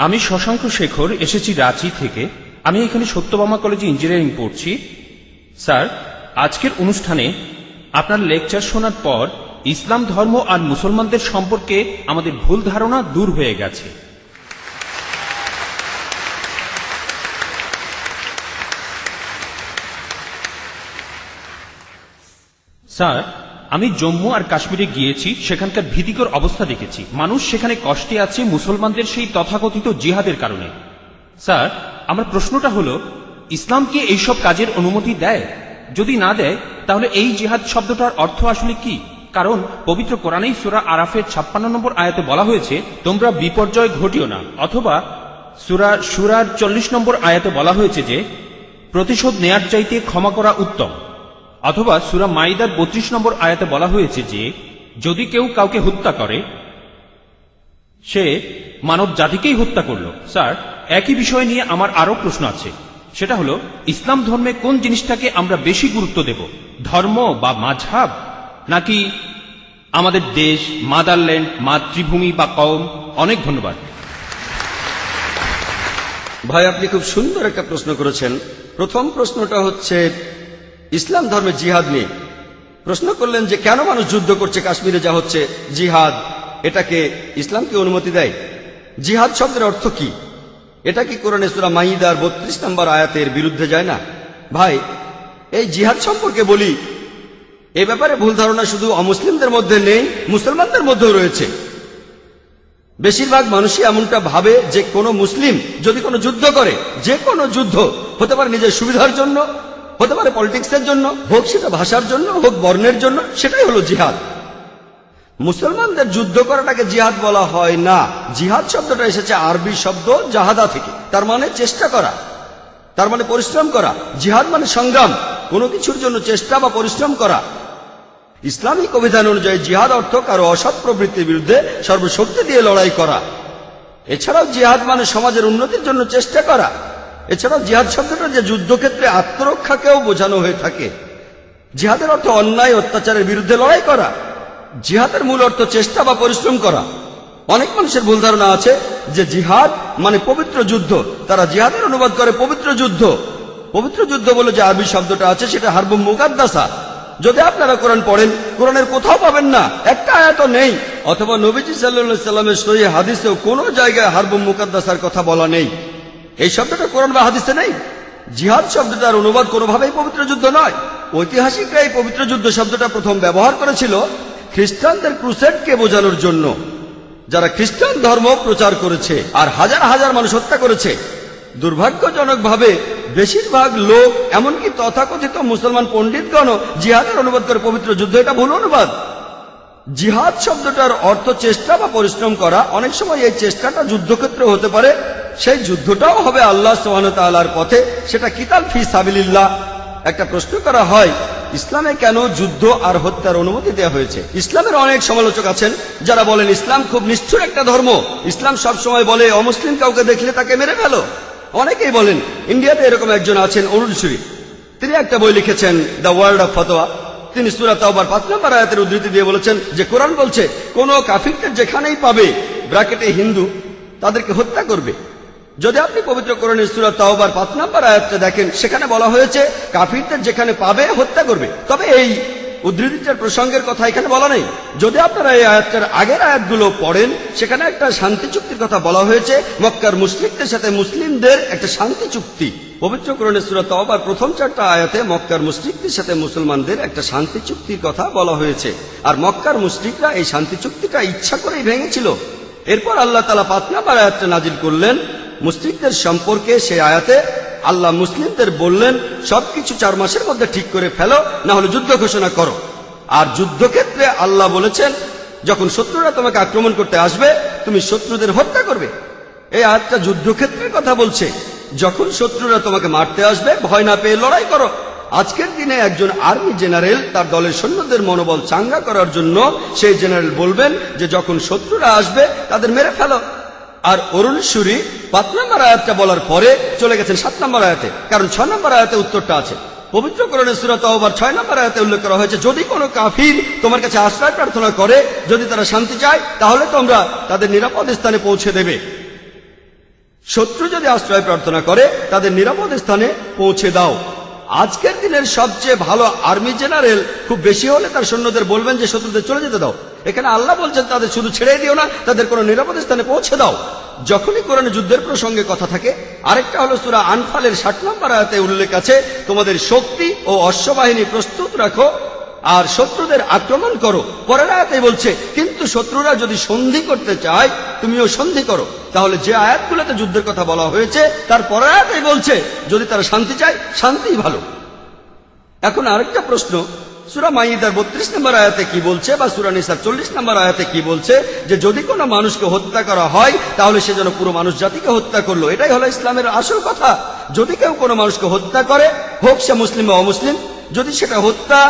আমি শশাঙ্ক শেখর, এসেছি রাঁচি থেকে। আমি এখানে সত্যভামা কলেজে ইঞ্জিনিয়ারিং পড়ছি। স্যার, আজকের অনুষ্ঠানে আপনার লেকচার শোনার পর ইসলাম ধর্ম আর মুসলমানদের সম্পর্কে আমাদের ভুল ধারণা দূর হয়ে গেছে। স্যার, আমি জম্মু আর কাশ্মীরে গিয়েছি, সেখানকার ভীতিকর অবস্থা দেখেছি। মানুষ সেখানে কষ্টে আছে মুসলমানদের সেই তথাকথিত জিহাদের কারণে। স্যার, আমার প্রশ্নটা হলো, ইসলাম কি এইসব কাজের অনুমতি দেয়? যদি না দেয়, তাহলে এই জিহাদ শব্দটার অর্থ আসলে কি? কারণ পবিত্র কোরআনেই সূরা আরাফের 56 নম্বর আয়াতে বলা হয়েছে, তোমরা বিপর্যয় ঘটিও না। অথবা সূরা শুরার 40 নম্বর আয়াতে বলা হয়েছে যে প্রতিশোধ নেয়ার চাইতে ক্ষমা করা উত্তম। অথবা সূরা মাইদার 32 নম্বর আয়াতে বলা হয়েছে যে যদি কেউ কাউকে হত্যা করে, সে মানব জাতিকেই হত্যা করল। স্যার, একই বিষয় নিয়ে আমার আরো প্রশ্ন আছে। সেটা হলো, ইসলাম ধর্মে কোন জিনিসটাকে আমরা বেশি গুরুত্ব দেব, ধর্ম বা মাযহাব, নাকি আমাদের দেশ, মাদারল্যান্ড, মাতৃভূমি বা কওম? অনেক ধন্যবাদ। ভাই, আপনি খুব সুন্দর একটা প্রশ্ন করেছেন। প্রথম প্রশ্নটা হচ্ছে ইসলাম ধর্মে জিহাদ নিয়ে। প্রশ্ন করলেন যে কেন মানুষ যুদ্ধ করছে, কাশ্মীরে যা হচ্ছে জিহাদ, এটাকে ইসলাম কি অনুমতি দেয়? জিহাদ শব্দের অর্থ কি? এটা কি কোরআনে সূরা মাইদার 32 নম্বর আয়াতের বিরুদ্ধে যায় না? ভাই, এই জিহাদ সম্পর্কে বলি, এ ব্যাপারে ভুল ধারণা শুধু অমুসলিমদের মধ্যে নেই, মুসলমানদের মধ্যেও রয়েছে। বেশিরভাগ মানুষই এমনটা ভাবে যে কোনো মুসলিম যদি কোনো যুদ্ধ করে, যে কোনো যুদ্ধ হতে পারে নিজের সুবিধার জন্য, হতে পারে পলিটিক্সের জন্য, হোক সেটা ভাষার জন্য, হোক বর্ণের জন্য, সেটাই হলো জিহাদ। মুসলমানদের যুদ্ধ করাটাকে জিহাদ বলা হয় না। জিহাদ শব্দটা এসেছে আরবি শব্দ জাহাদা থেকে, তার মানে চেষ্টা করা, তার মানে পরিশ্রম করা। জিহাদ মানে সংগ্রাম, কোনো কিছুর জন্য চেষ্টা বা পরিশ্রম করা। ইসলামিক অভিধান অনুযায়ী জিহাদ অর্থ কারো অসৎ প্রবৃত্তির বিরুদ্ধে সর্বশক্তি দিয়ে লড়াই করা। এছাড়াও জিহাদ মানে সমাজের উন্নতির জন্য চেষ্টা করা। এছাড়াও জিহাদ শব্দটা যে যুদ্ধক্ষেত্রে আত্মরক্ষাকেও বোঝানো হয়ে থাকে। জিহাদের অর্থ অন্যায় অত্যাচারের বিরুদ্ধে লড়াই করা। জিহাদের মূল অর্থ চেষ্টা বা পরিশ্রম করা। অনেক মানুষের ভুল ধারণা আছে যে জিহাদ মানে পবিত্র যুদ্ধ। তারা জিহাদের অনুবাদ করে পবিত্র যুদ্ধ। পবিত্র যুদ্ধ বলে যে আরবি শব্দটা আছে সেটা হারবুম মুকাদ্দাসা। যদি আপনারা কোরআন পড়েন, কোরআনের কোথাও পাবেন না, একটা আয়াতও নেই। অথবা নবীজি সাল্লাল্লাহু আলাইহি সাল্লামের সহিহ হাদিসেও কোনো জায়গায় হারবুম মুকাদ্দাসার কথা বলা নেই। এই শব্দটা কোরআন বা হাদিসে নেই। জিহাদ শব্দটার অনুবাদ কোনোভাবেই পবিত্র যুদ্ধ নয়। ঐতিহাসিকরা এই পবিত্র যুদ্ধ শব্দটা প্রথম ব্যবহার করেছিল খ্রিস্টানদের ক্রুসেডকে বোঝানোর জন্য, যারা খ্রিস্টান ধর্ম প্রচার করেছে আর হাজার হাজার মানুষ হত্যা করেছে। দুর্ভাগ্যজনকভাবে বেশিরভাগ লোক, এমনকি তথাকথিত মুসলমান পণ্ডিতগণও জিহাদের অনুবাদ করে পবিত্র যুদ্ধ। এটা ভুল অনুবাদ। জিহাদ শব্দটার অর্থ চেষ্টা বা পরিশ্রম করা। অনেক সময় এই চেষ্টাটা যুদ্ধক্ষেত্রে হতে পারে, সেই যুদ্ধটাও হবে আল্লাহ সুবহানাহু ওয়া তাআলার পথে, সেটা কিতাল ফি সাবিলিল্লাহ। একটা প্রশ্ন করা হয়, ইসলামে কেন যুদ্ধ আর হত্যার অনুমতি দেওয়া হয়েছে? ইসলামের অনেক সমালোচক আছেন যারা বলেন ইসলাম খুব নিষ্ঠুর একটা ধর্ম। ইসলাম সবসময় বলে অমুসলিম কাউকে দেখলে তাকে মেরে ফেলো। অনেকেই বলেন, ইন্ডিয়াতে এরকম একজন আছেন অরুণ সুরি, তিনি একটা বই লিখেছেন দ্য ওয়ার্ল্ড অফ ফতোয়া। তিনি সূরা তাওবার 5 নম্বর আয়াতের উদ্ধৃতি দিয়ে বলেছেন যে কোরআন বলছে কোন কাফিরদের যেখানেই পাবে, ব্র্যাকেটে হিন্দু, তাদেরকে হত্যা করবে। যদি আপনি পবিত্র কোরআনের সূরা তাওবার 5 নম্বর আয়াতটা দেখেন, সেখানে বলা হয়েছে কাফিরদের যেখানে পাবে হত্যা করবে। তবে এই উদ্ধৃতিটার প্রসঙ্গের কথা এখানে বলা নেই। যদি আপনারা এই আয়াতটার আগের আয়াতগুলো পড়েন, সেখানে একটা শান্তি চুক্তির কথা বলা হয়েছে, মক্কার মুশরিকদের সাথে মুসলিমদের একটা শান্তি চুক্তি। পবিত্র কোরআনের সূরা তাওবার প্রথম 4টা আয়াতে মক্কার মুশরিকদের সাথে মুসলমানদের একটা শান্তি চুক্তির কথা বলা হয়েছে। আর মক্কার মুশরিকরা এই শান্তি চুক্তিটা ইচ্ছা করেই ভেঙেছিল। এরপর আল্লাহ তাআলা 5 নম্বর আয়াতটা নাজিল করলেন মুশরিকদের সম্পর্কে। সেই আয়াতে আল্লাহ মুসলিমদের বললেন, সবকিছু 4 মাসের মধ্যে ঠিক করে ফেলো, না হলে যুদ্ধ ঘোষণা করো। আর যুদ্ধক্ষেত্রে আল্লাহ বলেছেন, যখন শত্রুরা তোমাকে আক্রমণ করতে আসবে, তুমি শত্রুদের হত্যা করবে। এই আয়াতটা যুদ্ধক্ষেত্রের কথা বলছে। যখন শত্রুরা তোমাকে মারতে আসবে, ভয় না পেয়ে লড়াই করো। আজকের দিনে একজন আর্মি জেনারেল তার দলের সৈন্যদের মনোবল চাঙ্গা করার জন্য সেই জেনারেল বলবেন যে যখন শত্রুরা আসবে তাদের মেরে ফেলো। আর অরুণ সুরি 5 নম্বর আয়াতটা বলার পরে চলে গেছেন 7 নম্বর আয়াতে, কারণ 6 নম্বর আয়াতে উত্তরটা আছে। পবিত্র কোরআনের সূরা তাওবার 6 নম্বর আয়াতে উল্লেখ করা হয়েছে, যদি কোনো কাফির তোমার কাছে আশ্রয় প্রার্থনা করে, যদি তারা শান্তি চায়, তাহলে তোমরা তাদের নিরাপদ স্থানে পৌঁছে দেবে। শত্রু যদি আশ্রয় প্রার্থনা করে তাদের নিরাপদ স্থানে পৌঁছে দাও। আজকের দিনের সবচেয়ে ভালো আর্মি জেনারেল খুব বেশি হলে তার সৈন্যদের বলবেন যে শত্রুদের চলে যেতে দাও। এখানে আল্লাহ বলছেন তাদের শুধু ছেড়ে দিও না, তাদের কোনো নিরাপদ স্থানে পৌঁছে দাও। যখনই কোরআনে যুদ্ধের প্রসঙ্গে কথা থাকে, আরেকটা হলো সূরা আনফালের 60 নম্বর আয়াতে উল্লেখ আছে, তোমাদের শক্তি ও অশ্ববাহিনী প্রস্তুত রাখো আর শত্রুদের আক্রমণ করো। পরের আয়াতে বলছে কিন্তু শত্রুরা যদি সন্ধি করতে চায় তুমিও সন্ধি করো। তাহলে যে আয়াতগুলোতে যুদ্ধের কথা বলা হয়েছে তার পরের আয়াতে বলছে যদি তারা শান্তি চায় শান্তিই ভালো। এখন আরেকটা প্রশ্ন, সূরা মাইদার 32 নম্বর আয়াতে কি বলছে বা সূরা নিসার 40 নম্বর আয়াতে কি বলছে যে যদি কোনো মানুষকে হত্যা করা হয় তাহলে সে যেন পুরো মানুষ জাতিকে হত্যা করলো। এটাই হলো ইসলামের আসল কথা। যদি কেউ কোনো মানুষকে হত্যা করে, হোক সে মুসলিম বা অমুসলিম, যদি সেটা হত্যা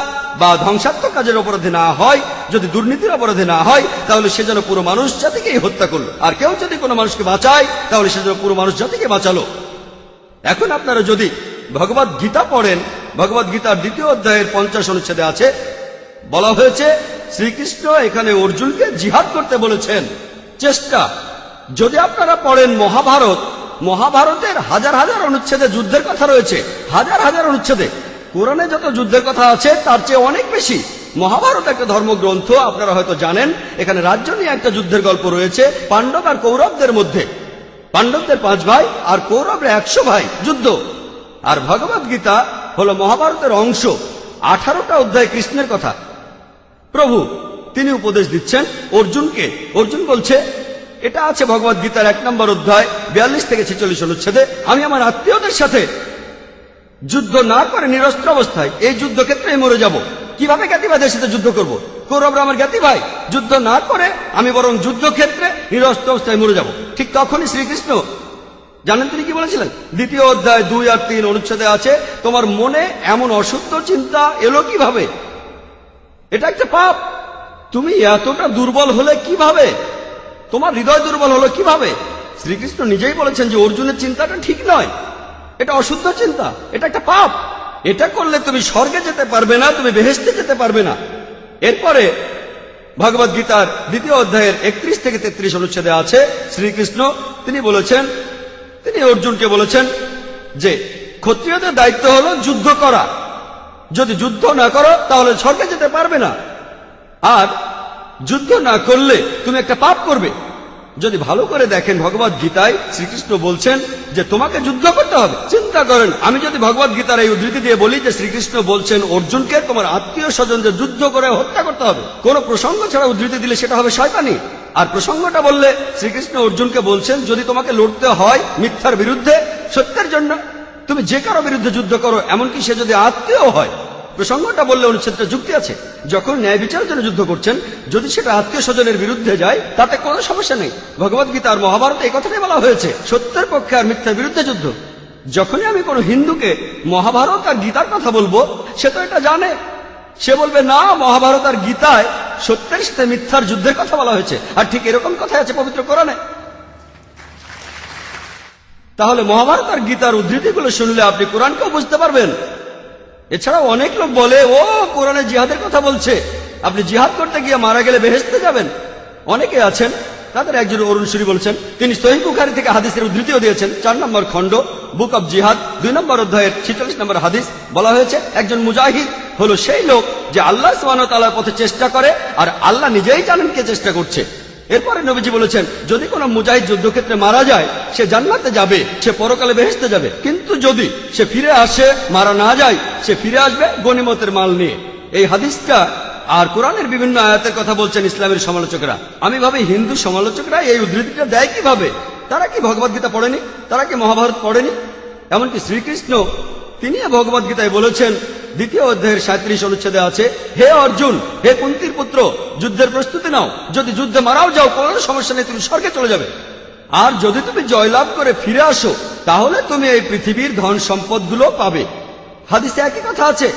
বা ধ্বংসাত্মক কাজের অপরাধে না হয়, যদি দুর্নীতির অপরাধে না হয়, তাহলে সে যেন পুরো মানুষ জাতিকেই হত্যা করলো। আর কেউ যদি কোনো মানুষকে বাঁচায় তাহলে সে যেন পুরো মানুষ জাতিকে বাঁচালো। এখন আপনারা যদি ভগবদ গীতা পড়েন, ভগবদ গীতার 2য় অধ্যায়ের 50 অনুচ্ছেদে আছে, বলা হয়েছে শ্রীকৃষ্ণ এখানে অর্জুনকে জিহাদ করতে বলেছেন। চেষ্টা, যদি আপনারা পড়েন মহাভারত, মহাভারতের হাজার হাজার অনুচ্ছেদে যুদ্ধের কথা রয়েছে, হাজার হাজার অনুচ্ছেদে। কোরআনে যত যুদ্ধের কথা আছে তার চেয়ে অনেক বেশি। মহাভারত একটা ধর্মগ্রন্থ, আপনারা হয়তো জানেন। এখানে রাজ্য নিয়ে একটা যুদ্ধের গল্প রয়েছে পাণ্ডব আর কৌরবদের মধ্যে। পাণ্ডবদের 5 ভাই আর কৌরবরা 100 ভাই, যুদ্ধ। আর ভগবদ গীতা হলো মহাভারতের অংশ। 18টা অধ্যায় কৃষ্ণের কথা। প্রভু তিনি উপদেশ দিচ্ছেন অর্জুনকে। অর্জুন বলছে, এটা আছে ভগবদ গীতার 1 নম্বর অধ্যায় 42 থেকে 46 অনুচ্ছেদে, আমি আমার আত্মীয়দের সাথে যুদ্ধ না করে নিরস্ত্র অবস্থায় এই যুদ্ধক্ষেত্রে মরে যাব। কিভাবে জ্ঞাতি ভাইদের সাথে যুদ্ধ করব? কৌরবরা আমার জ্ঞাতি ভাই, যুদ্ধ না করে আমি বরং যুদ্ধক্ষেত্রে নিরস্ত্র অবস্থায় মরে যাব। ঠিক তখনই শ্রীকৃষ্ণ জানেন তিনি কি বলেছিলেন? 2য় অধ্যায় 2 আর 3 অনুচ্ছেদে আছে, তোমার মনে এমন অশুদ্ধ চিন্তা এলো কিভাবে? এটা একটা পাপ। তুমি এতটা দুর্বল হলে কিভাবে? তোমার হৃদয় দুর্বল হলো কিভাবে? শ্রীকৃষ্ণ নিজেই বলেছেন যে অর্জুনের চিন্তাটা ঠিক নয়, এটা অশুদ্ধ চিন্তা, এটা একটা পাপ। এটা করলে তুমি স্বর্গে যেতে পারবে না, তুমি বেহেশতে যেতে পারবে না। এরপরে ভগবদ গীতার 2য় অধ্যায়ের 31 থেকে 33 অনুচ্ছেদে আছে, শ্রীকৃষ্ণ তিনি বলেছেন, তিনি অর্জুনকে বলেছেন যে ক্ষত্রিয়দের দায়িত্ব হলো যুদ্ধ করা। যদি যুদ্ধ না করো তাহলে স্বর্গে যেতে পারবে না, আর যুদ্ধ না করলে তুমি একটা পাপ করবে। যদি ভালো করে দেখেন ভগবদ গীতায় শ্রীকৃষ্ণ বলছেন যে তোমাকে যুদ্ধ করতে হবে। চিন্তা করেন, আমি যদি ভগবদ গীতার এই উদ্ধৃতি দিয়ে বলি যে শ্রীকৃষ্ণ বলছেন অর্জুনকে তোমার আত্মীয় স্বজনদের যুদ্ধ করে হত্যা করতে হবে, কোন প্রসঙ্গ ছাড়া উদ্ধৃতি দিলে সেটা হবে শয়তানি। আর প্রসঙ্গটা বললে শ্রীকৃষ্ণ অর্জুনকে বলছেন যদি তোমাকে লড়তে হয় মিথ্যার বিরুদ্ধে, সত্যের জন্য, তুমি যে কারো বিরুদ্ধে যুদ্ধ করো, এমনকি সে যদি আত্মীয় হয়। প্রসঙ্গটা বললে অনুচ্ছেদটা যুক্তি আছে। যখন ন্যায় বিচারের জন্য যুদ্ধ করছেন, যদি সেটা আত্মীয় স্বজনের বিরুদ্ধে যায় তাতে কোনো সমস্যা নেই। ভগবদ গীতা আর মহাভারতে এই কথাটাই বলা হয়েছে, সত্যের পক্ষে আর মিথ্যার বিরুদ্ধে যুদ্ধ। যখনই আমি কোনো হিন্দুকে মহাভারত আর গীতার কথা বলবো, সে তো এটা জানে। সে বলবে না, মহাভারত আর গীতায় সত্যের সাথে মিথ্যার যুদ্ধের কথা বলা হয়েছে, আর ঠিক এরকম কথাই আছে পবিত্র কোরআনে। তাহলে মহাভারত আর গীতার উদ্ধৃতিগুলো শুনলে আপনি কোরআনকেও বুঝতে পারবেন। এছাড়াও অনেক লোক বলে ও কোরআনে জিহাদের কথা বলছে, আপনি জিহাদ করতে গিয়ে মারা গেলে বেহেশতে যাবেন। অনেকে আছেন, তাদের একজন অরুণ সুরি বলছেন, তিনি সহিহ বুখারী থেকে হাদিসের উদ্ধৃতিও দিয়েছেন। 4 নম্বর খণ্ড বুক অব জিহাদ 2 নম্বর অধ্যায়ের 46 নম্বর হাদিস বলা হয়েছে একজন মুজাহিদ হলো সেই লোক যে আল্লাহ সুবহানাহু ওয়া তাআলার পথে চেষ্টা করে, আর আল্লাহ নিজেই জানেন কে চেষ্টা করছে। এরপরে নবীজি বলেছেন যদি কোনো মুজাহিদ যুদ্ধক্ষেত্রে মারা যায় সে জান্নাতে যাবে, সে পরকালে বেহেশতে যাবে। কিন্তু যদি সে ফিরে আসে, মারা না যায়, সে ফিরে আসবে গনিমতের মাল নিয়ে। এই হাদিসটা আর কোরআনের বিভিন্ন আয়াতের কথা বলছেন ইসলামের সমালোচকরা। আমি ভাবি হিন্দু সমালোচকরা এই উদ্ধৃতিটা দেয় কিভাবে? তারা কি ভগবদ গীতা পড়েনি? তারা কি মহাভারত পড়েনি? এমনকি শ্রীকৃষ্ণ তিনি ভগবদ গীতায় বলেছেন 2য় অধ্যায়ের 37 অনুচ্ছেদে আছে, হে অর্জুন, হে কুন্তির পুত্র, যুদ্ধের প্রস্তুতি নাও। যদি যুদ্ধে মারাও যাও কোনো সমস্যা নেই, তুমি স্বর্গে চলে যাবে। আর যদি তুমি জয়লাভ করে ফিরে আসো তাহলে তুমি এই পৃথিবীর ধন সম্পদগুলো পাবে। হাদিসে একই কথা আছে।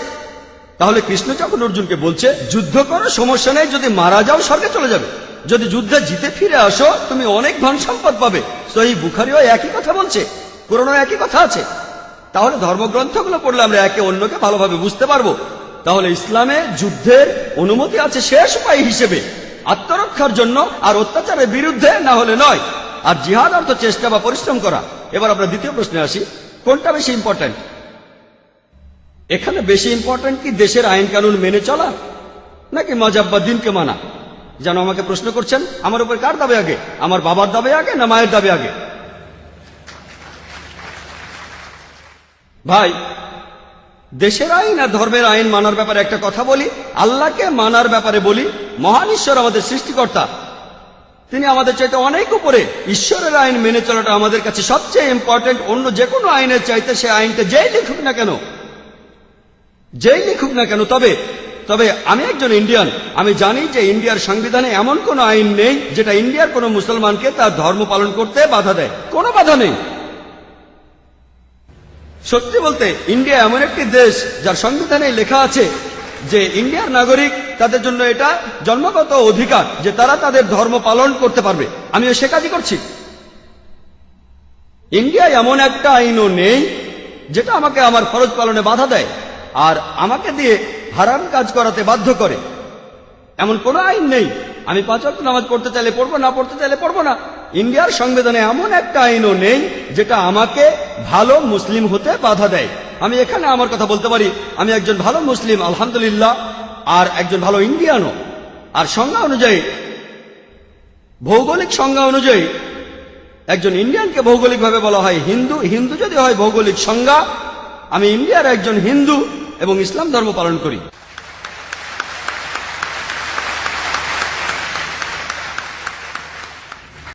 তাহলে কৃষ্ণ যখন অর্জুনকে বলছে যুদ্ধ করো, সমস্যা নেই, যদি মারা যাও স্বর্গে চলে যাবে। যদি যুদ্ধে জিতে ফিরে আসো তুমি অনেক ধন সম্পদ পাবে। সহিহ বুখারীও একই কথা বলছে, কোরআনেও একই কথা আছে। তাহলে ধর্মগ্রন্থগুলো পড়লে আমরা একে অন্যকে ভালোভাবে বুঝতে পারবো। তাহলে ইসলামে যুদ্ধের অনুমতি আছে শেষ উপায় হিসেবে, আত্মরক্ষার জন্য, আর অত্যাচারের বিরুদ্ধে, না হলে নয়। আর জিহাদ অর্থ চেষ্টা বা পরিশ্রম করা। এবার আমরা দ্বিতীয় প্রশ্নে আসি, কোনটা বেশি ইম্পর্ট্যান্ট? এখানে বেশি ইম্পর্ট্যান্ট কি দেশের আইন কানুন মেনে চলা, নাকি মজাব বা দিনকে মানা? যেন আমাকে প্রশ্ন করছেন, আমার উপর কার দাবি আগে? আমার বাবার দাবি আগে না মায়ের দাবি আগে? ভাই, দেশের আইন আর ধর্মের আইন মানার ব্যাপারে একটা কথা বলি, আল্লাহকে মানার ব্যাপারে বলি। মহান ঈশ্বর আমাদের সৃষ্টিকর্তা, তিনি আমাদের চাইতে অনেক উপরে। ঈশ্বরের আইন মেনে চলাটা আমাদের কাছে সবচেয়ে ইম্পর্টেন্ট, অন্য যে কোনো আইনের চাইতে। সে আইনটা যেই লিখুক না কেন, যেই লিখুক না কেন। তবে আমি একজন ইন্ডিয়ান, আমি জানি যে ইন্ডিয়ার সংবিধানে এমন কোনো আইন নেই যেটা ইন্ডিয়ার কোনো মুসলমানকে তার ধর্ম পালন করতে বাধা দেয়। কোনো বাধা নেই। সত্যি বলতে ইন্ডিয়া এমন একটি দেশ যার সংবিধানে লেখা আছে যে ইন্ডিয়ার নাগরিক, তাদের জন্য এটা জন্মগত অধিকার যে তারা তাদের ধর্ম পালন করতে পারবে। আমিও সে কাজই করছি। ইন্ডিয়ায় এমন একটা আইনও নেই যেটা আমাকে আমার ফরজ পালনে বাধা দেয় আর আমাকে দিয়ে হারাম কাজ করাতে বাধ্য করে। এমন কোনো আইন নেই। আমি 5 ওয়াক্ত নামাজ পড়তে চাইলে পড়বো, না পড়তে চাইলে পড়বো না। ইন্ডিয়ার সংবিধানে এমন একটা আইনও নেই যেটা আমাকে ভালো মুসলিম হতে বাধা দেয়। আমি এখানে আমার কথা বলতে পারি, আমি একজন ভালো মুসলিম আলহামদুলিল্লাহ, আর একজন ভালো ইন্ডিয়ানও। আর সংজ্ঞা অনুযায়ী, ভৌগোলিক সংজ্ঞা অনুযায়ী একজন ইন্ডিয়ানকে ভৌগোলিকভাবে বলা হয় হিন্দু। হিন্দু যদি হয় ভৌগোলিক সংজ্ঞা, আমি ইন্ডিয়ার একজন হিন্দু এবং ইসলাম ধর্ম পালন করি।